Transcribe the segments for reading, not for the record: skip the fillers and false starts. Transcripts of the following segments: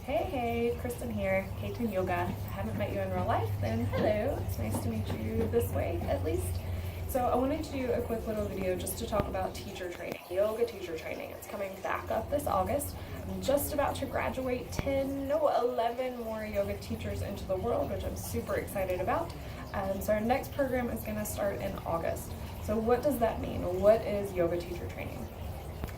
Hey, Kristen here, K10 Yoga. If I haven't met you in real life, then hello. It's nice to meet you this way, at least. So I wanted to do a quick little video just to talk about teacher training, yoga teacher training. It's coming back up this August. I'm just about to graduate 11 more yoga teachers into the world, which I'm super excited about. So our next program is going to start in August. So what does that mean? What is yoga teacher training?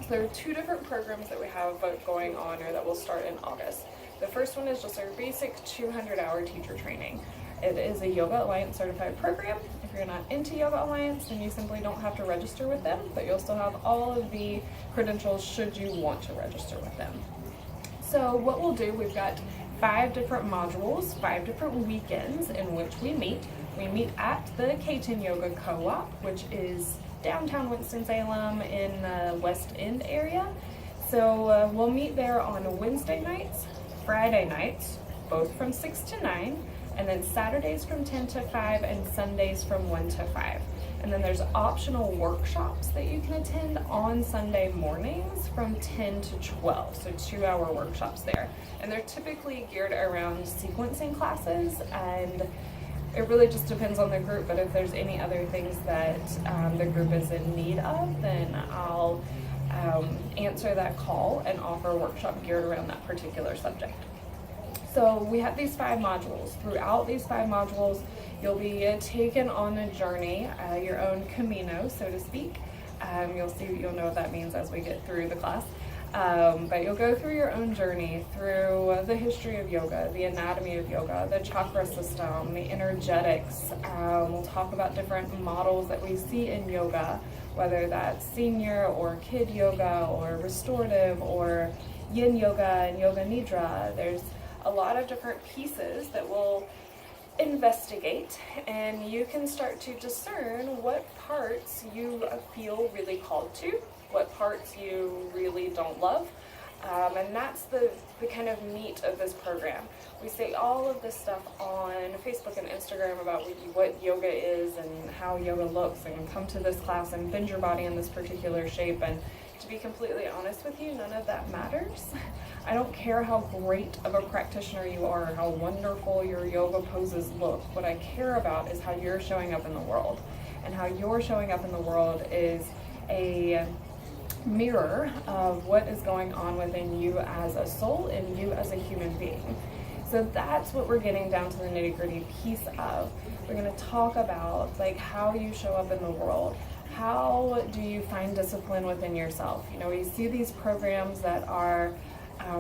So there are two different programs that we have going on or that will start in August. The first one is just our basic 200-hour teacher training. It is a Yoga Alliance certified program. If you're not into Yoga Alliance, then you simply don't have to register with them, but you'll still have all of the credentials should you want to register with them. So what we'll do, we've got 5 different modules, 5 different weekends in which we meet. We meet at the K10 Yoga Co-op, which is downtown Winston-Salem in the West End area. So we'll meet there on Wednesday nights, Friday nights, both from 6 to 9, and then Saturdays from 10 to 5 and Sundays from 1 to 5. And then there's optional workshops that you can attend on Sunday mornings from 10 to 12, so 2-hour workshops there. And they're typically geared around sequencing classes, and it really just depends on the group, but if there's any other things that the group is in need of, then I'll answer that call and offer a workshop geared around that particular subject. So we have these 5 modules. Throughout these 5 modules, you'll be taken on a journey, your own Camino, so to speak. You'll know what that means as we get through the class. But you'll go through your own journey through the history of yoga, the anatomy of yoga, the chakra system, the energetics. We'll talk about different models that we see in yoga, whether that's senior or kid yoga or restorative or yin yoga and yoga nidra. There's a lot of different pieces that we'll investigate, and you can start to discern what parts you feel really called to, what parts you really don't love, and that's the kind of meat of this program. We say all of this stuff on Facebook and Instagram about what yoga is and how yoga looks, and come to this class and bend your body in this particular shape, and to be completely honest with you, none of that matters. I don't care how great of a practitioner you are, or how wonderful your yoga poses look. What I care about is how you're showing up in the world, and how you're showing up in the world is a mirror of what is going on within you as a soul and you as a human being. So that's what we're getting down to the nitty-gritty piece of. We're going to talk about how you show up in the world. How do you find discipline within yourself? You know, we see these programs that are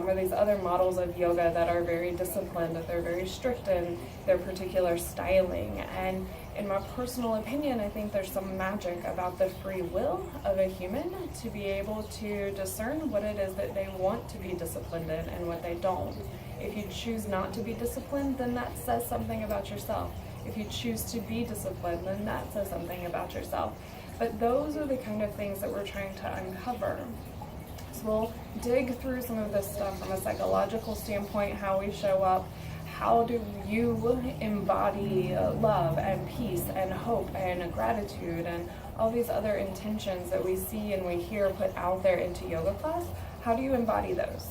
or these other models of yoga that are very disciplined, that they're very strict in their particular styling. And in my personal opinion, I think there's some magic about the free will of a human to be able to discern what it is that they want to be disciplined in and what they don't. If you choose not to be disciplined, then that says something about yourself. If you choose to be disciplined, then that says something about yourself. But those are the kind of things that we're trying to uncover. So we'll dig through some of this stuff from a psychological standpoint, how we show up, how do you embody love and peace and hope and gratitude and all these other intentions that we see and we hear put out there into yoga class. How do you embody those?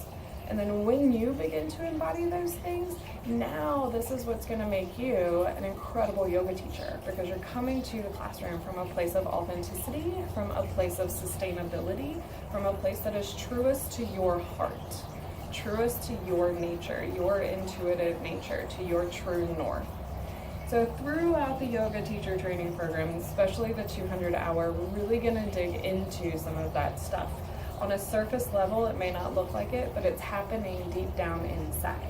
And then when you begin to embody those things, now this is what's going to make you an incredible yoga teacher, because you're coming to the classroom from a place of authenticity, from a place of sustainability, from a place that is truest to your heart, truest to your nature, your intuitive nature, to your true north. So throughout the yoga teacher training program, especially the 200-hour, we're really going to dig into some of that stuff. On a surface level, it may not look like it, but it's happening deep down inside.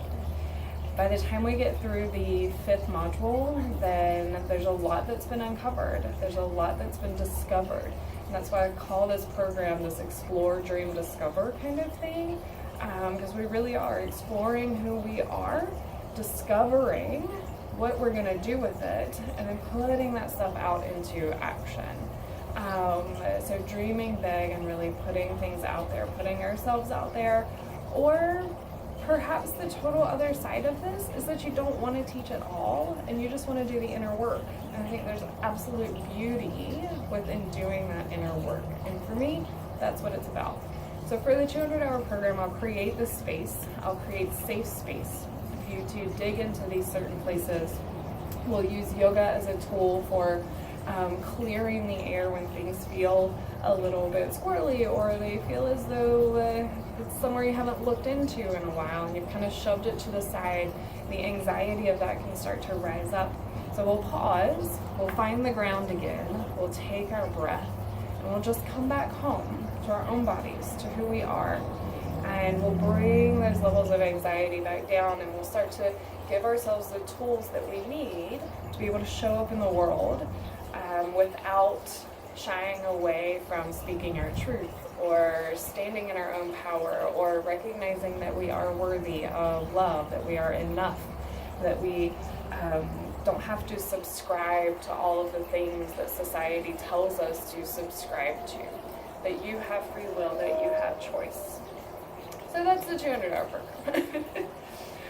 By the time we get through the 5th module, then there's a lot that's been uncovered. There's a lot that's been discovered. And that's why I call this program this Explore, Dream, Discover kind of thing, because we really are exploring who we are, discovering what we're going to do with it, and then putting that stuff out into action. So dreaming big and really putting things out there, putting ourselves out there. Or perhaps the total other side of this is that you don't want to teach at all and you just want to do the inner work. And I think there's absolute beauty within doing that inner work. And for me, that's what it's about. So for the 200-hour program, I'll create this space. I'll create safe space for you to dig into these certain places. We'll use yoga as a tool for clearing the air when things feel a little bit squirrely, or they feel as though it's somewhere you haven't looked into in a while and you've kind of shoved it to the side. The anxiety of that can start to rise up. So we'll pause, we'll find the ground again, we'll take our breath, and we'll just come back home to our own bodies, to who we are. And we'll bring those levels of anxiety back down, and we'll start to give ourselves the tools that we need to be able to show up in the world without shying away from speaking our truth, or standing in our own power, or recognizing that we are worthy of love, that we are enough, that we don't have to subscribe to all of the things that society tells us to subscribe to, that you have free will, that you have choice. So that's the 200-hour program.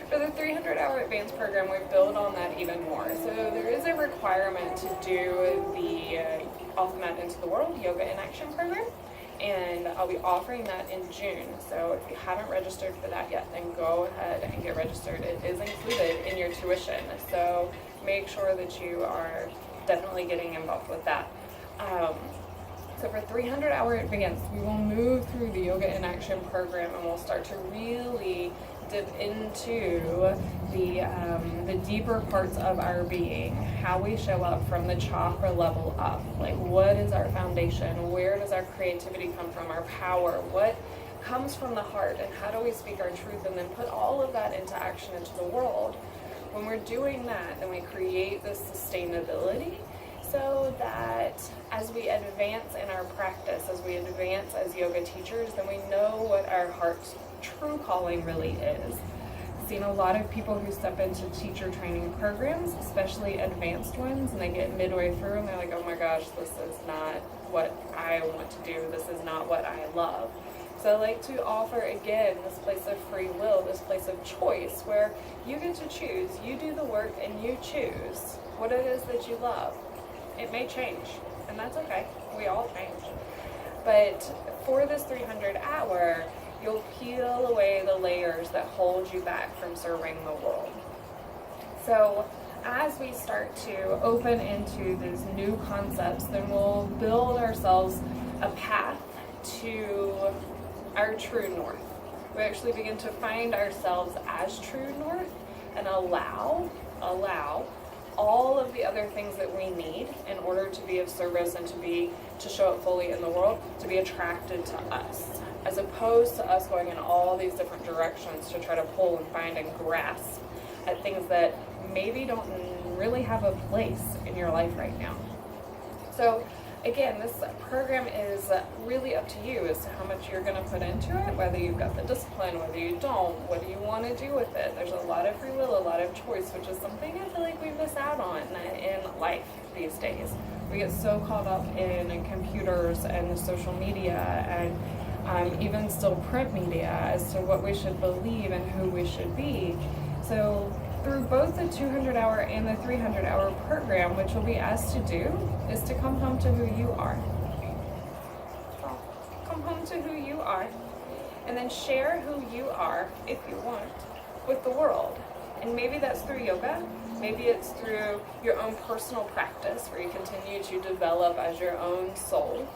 For the 300-hour advanced program, we build on that even more. So there is a requirement to do the Off the Mat Into the World Yoga in Action program, and I'll be offering that in June. So if you haven't registered for that yet, then go ahead and get registered. It is included in your tuition, so make sure that you are definitely getting involved with that. So for 300-hour advanced, we will move through the Yoga in Action program, and we'll start to really dip into the deeper parts of our being, how we show up from the chakra level up. Like, what is our foundation? Where does our creativity come from? Our power? What comes from the heart? And how do we speak our truth? And then put all of that into action into the world. When we're doing that, then we create this sustainability, so that as we advance in our practice, as we advance as yoga teachers, then we know what our heart's true calling really is. I've seen a lot of people who step into teacher training programs, especially advanced ones, and they get midway through and they're like, oh my gosh, this is not what I want to do, this is not what I love. So I like to offer again this place of free will, this place of choice, where you get to choose, you do the work and you choose what it is that you love. It may change, and that's okay, we all change. But for this 300-hour, you'll peel away the layers that hold you back from serving the world. So as we start to open into these new concepts, then we'll build ourselves a path to our true north. We actually begin to find ourselves as true north and allow all of the other things that we need in order to be of service and to show up fully in the world, to be attracted to us, as opposed to us going in all these different directions to try to pull and find and grasp at things that maybe don't really have a place in your life right now. So again, this program is really up to you as to how much you're going to put into it, whether you've got the discipline, whether you don't, what do you want to do with it. There's a lot of free will, a lot of choice, which is something I feel like we miss out on in life these days. We get so caught up in computers and social media and even still print media as to what we should believe and who we should be. So through both the 200-hour and the 300-hour program, which we'll be asked to do, is to come home to who you are. Come home to who you are, and then share who you are, if you want, with the world. And maybe that's through yoga, maybe it's through your own personal practice, where you continue to develop as your own soul.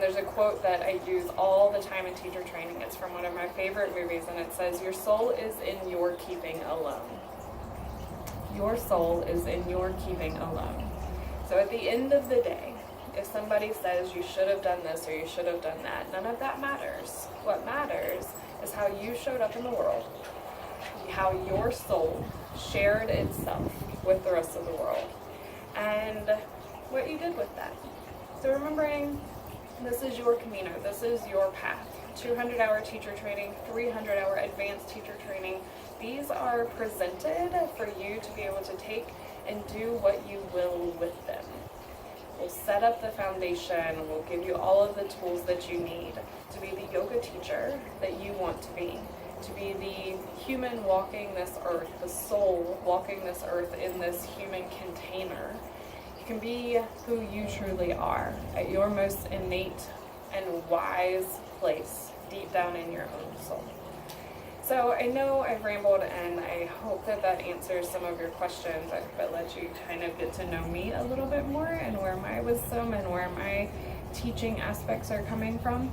There's a quote that I use all the time in teacher training. It's from one of my favorite movies, and it says, "Your soul is in your keeping alone." Your soul is in your keeping alone. So at the end of the day, if somebody says you should have done this or you should have done that, none of that matters. What matters is how you showed up in the world, how your soul shared itself with the rest of the world, and what you did with that. So remembering, this is your Camino, this is your path. 200-hour teacher training, 300-hour advanced teacher training. These are presented for you to be able to take and do what you will with them. We'll set up the foundation, we'll give you all of the tools that you need to be the yoga teacher that you want to be the human walking this earth, the soul walking this earth in this human container. You can be who you truly are at your most innate and wise place deep down in your own soul. So I know I've rambled, and I hope that that answers some of your questions. I hope it lets you kind of get to know me a little bit more and where my wisdom and where my teaching aspects are coming from.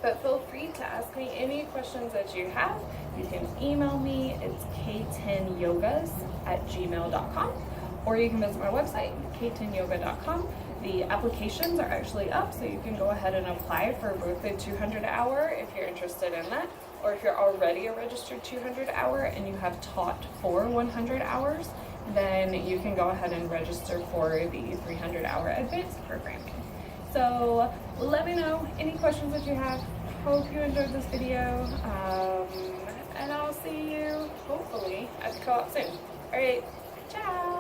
But feel free to ask me any questions that you have. You can email me, it's k10yogas@gmail.com, or you can visit my website, k10yoga.com. The applications are actually up, so you can go ahead and apply for both the 200 hour if you're interested in that, or if you're already a registered 200 hour and you have taught for 100 hours, then you can go ahead and register for the 300 hour advanced programming. So let me know any questions that you have. Hope you enjoyed this video, and I'll see you hopefully at the co-op soon. All right, ciao.